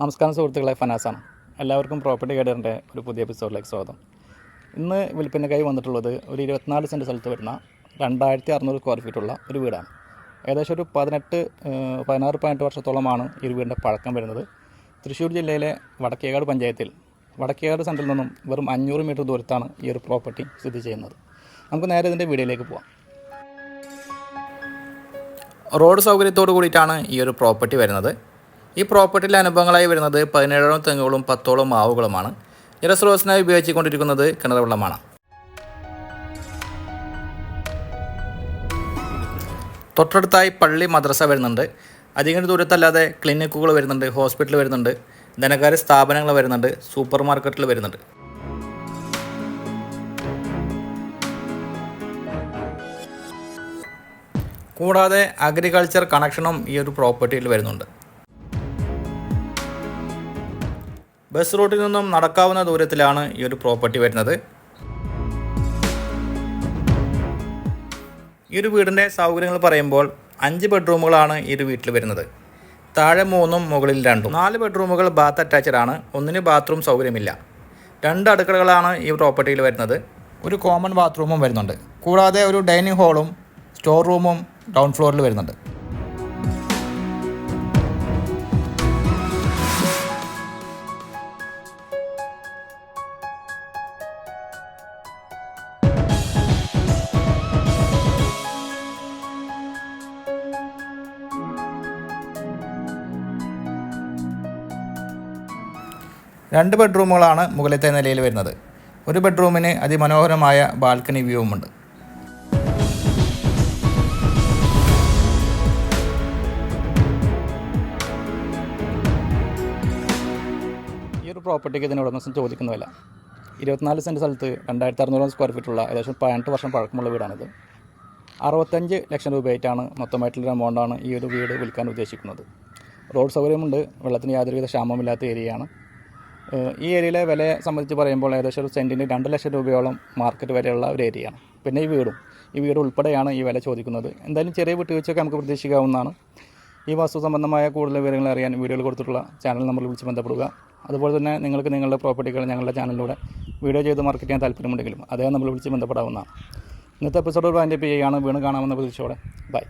നമസ്കാരം സുഹൃത്തുക്കളെ, ഫനാസാണ്. എല്ലാവർക്കും പ്രോപ്പർട്ടി ഗൈഡറിൻ്റെ ഒരു പുതിയ എപ്പിസോഡിലേക്ക് സ്വാഗതം. ഇന്ന് വിൽപ്പനയ്ക്കായി വന്നിട്ടുള്ളത് ഒരു 24 സെൻറ്റ് സ്ഥലത്ത് വരുന്ന 2600 സ്ക്വയർ ഫീറ്റുള്ള ഒരു വീടാണ്. ഏകദേശം ഒരു 16-18 വർഷത്തോളമാണ് ഈ വീടിൻ്റെ പഴക്കം വരുന്നത്. തൃശ്ശൂർ ജില്ലയിലെ വടക്കേകാട് പഞ്ചായത്തിൽ വടക്കേകാട് സെൻറ്ററിൽ നിന്നും വെറും 500 മീറ്റർ ദൂരത്താണ് ഈ ഒരു പ്രോപ്പർട്ടി സ്ഥിതി ചെയ്യുന്നത്. നമുക്ക് നേരെ ഇതിൻ്റെ വീഡിയോയിലേക്ക് പോകാം. റോഡ് സൗകര്യത്തോടു കൂടിയിട്ടാണ് ഈ ഒരു പ്രോപ്പർട്ടി വരുന്നത്. ഈ പ്രോപ്പർട്ടിയിലെ അനുഭവങ്ങളായി വരുന്നത് 17ഓളം തെങ്ങുകളും 10ഓളം മാവുകളുമാണ്. ജലസ്രോതസ്സിനായി ഉപയോഗിച്ചുകൊണ്ടിരിക്കുന്നത് കിണർ വെള്ളമാണ്. തൊട്ടടുത്തായി പള്ളി, മദ്രസ വരുന്നുണ്ട്. അധികം ദൂരത്തല്ലാതെ ക്ലിനിക്കുകൾ വരുന്നുണ്ട്, ഹോസ്പിറ്റൽ വരുന്നുണ്ട്, ധനകാര്യ സ്ഥാപനങ്ങൾ വരുന്നുണ്ട്, സൂപ്പർ മാർക്കറ്റുകൾ വരുന്നുണ്ട്. കൂടാതെ അഗ്രികൾച്ചർ കണക്ഷനും ഈ ഒരു പ്രോപ്പർട്ടിയിൽ വരുന്നുണ്ട്. ബസ് റൂട്ടിൽ നിന്നും നടക്കാവുന്ന ദൂരത്തിലാണ് ഈ ഒരു പ്രോപ്പർട്ടി വരുന്നത്. ഈ ഒരു വീടിൻ്റെ സൗകര്യങ്ങൾ പറയുമ്പോൾ 5 ബെഡ്റൂമുകളാണ് ഈ ഒരു വീട്ടിൽ വരുന്നത്. താഴെ 3ഉം മുകളിൽ 2ഉം. 4 ബെഡ്റൂമുകൾ ബാത്ത് അറ്റാച്ച്ഡ് ആണ്. ഒന്നിന് ബാത്റൂം സൗകര്യമില്ല. 2 അടുക്കളകളാണ് ഈ പ്രോപ്പർട്ടിയിൽ വരുന്നത്. ഒരു കോമൺ ബാത്റൂമും വരുന്നുണ്ട്. കൂടാതെ ഒരു ഡൈനിങ് ഹാളും സ്റ്റോർ റൂമും ഗ്രൗണ്ട് ഫ്ലോറിൽ വരുന്നുണ്ട്. രണ്ട് ബെഡ്റൂമുകളാണ് മുകളിലത്തെ നിലയിൽ വരുന്നത്. ഒരു ബെഡ്റൂമിന് അതിമനോഹരമായ ബാൽക്കണി വ്യൂവുമുണ്ട്. ഈ ഒരു പ്രോപ്പർട്ടിക്ക് ഇതിന് ഉടമസ്ഥൻ ചോദിക്കുന്ന വില 24 സെൻറ്റ് സ്ഥലത്ത് 2600 സ്ക്വയർ ഫീറ്റുള്ള ഏകദേശം 18 വർഷം പഴക്കമുള്ള വീടാണിത്. 65 ലക്ഷം രൂപയായിട്ടാണ് മൊത്തമായിട്ടുള്ളൊരു എമൗണ്ടാണ് ഈ ഒരു വീട് വിൽക്കാൻ ഉദ്ദേശിക്കുന്നത്. റോഡ് സൗകര്യമുണ്ട്. വെള്ളത്തിന് യാതൊരുവിധ ക്ഷാമമില്ലാത്ത ഏരിയയാണ്. ഈ ഏരിയയിലെ വിലയെ സംബന്ധിച്ച് പറയുമ്പോൾ ഏകദേശം ഒരു സെൻറ്റിന് 2 ലക്ഷം രൂപയോളം മാർക്കറ്റ് വരെയുള്ള ഒരു ഏരിയയാണ്. പിന്നെ ഈ വീട് ഉൾപ്പെടെയാണ് ഈ വില ചോദിക്കുന്നത്. എന്തായാലും ചെറിയ വിട്ടുവീഴ്ചയൊക്കെ നമുക്ക് പ്രതീക്ഷിക്കാവുന്നതാണ്. ഈ വസ്തു സംബന്ധമായ കൂടുതൽ വിവരങ്ങൾ അറിയാൻ വീഡിയോയിൽ കൊടുത്തിട്ടുള്ള ചാനൽ നമ്മൾ വിളിച്ച് ബന്ധപ്പെടുക. അതുപോലെ തന്നെ നിങ്ങൾക്ക് നിങ്ങളുടെ പ്രോപ്പർട്ടികൾ ഞങ്ങളുടെ ചാനലിലൂടെ വീഡിയോ ചെയ്ത് മാർക്കറ്റ് ചെയ്യാൻ താല്പര്യമുണ്ടെങ്കിലും അദ്ദേഹം നമ്മൾ വിളിച്ച് ബന്ധപ്പെടാവുന്നതാണ്. ഇന്നത്തെ എപ്പിസോഡ് വൈൻഡപ്പ് ചെയ്യുകയാണ്. വീണ്ടും കാണാമെന്ന പ്രതീക്ഷയോടെ ബൈ.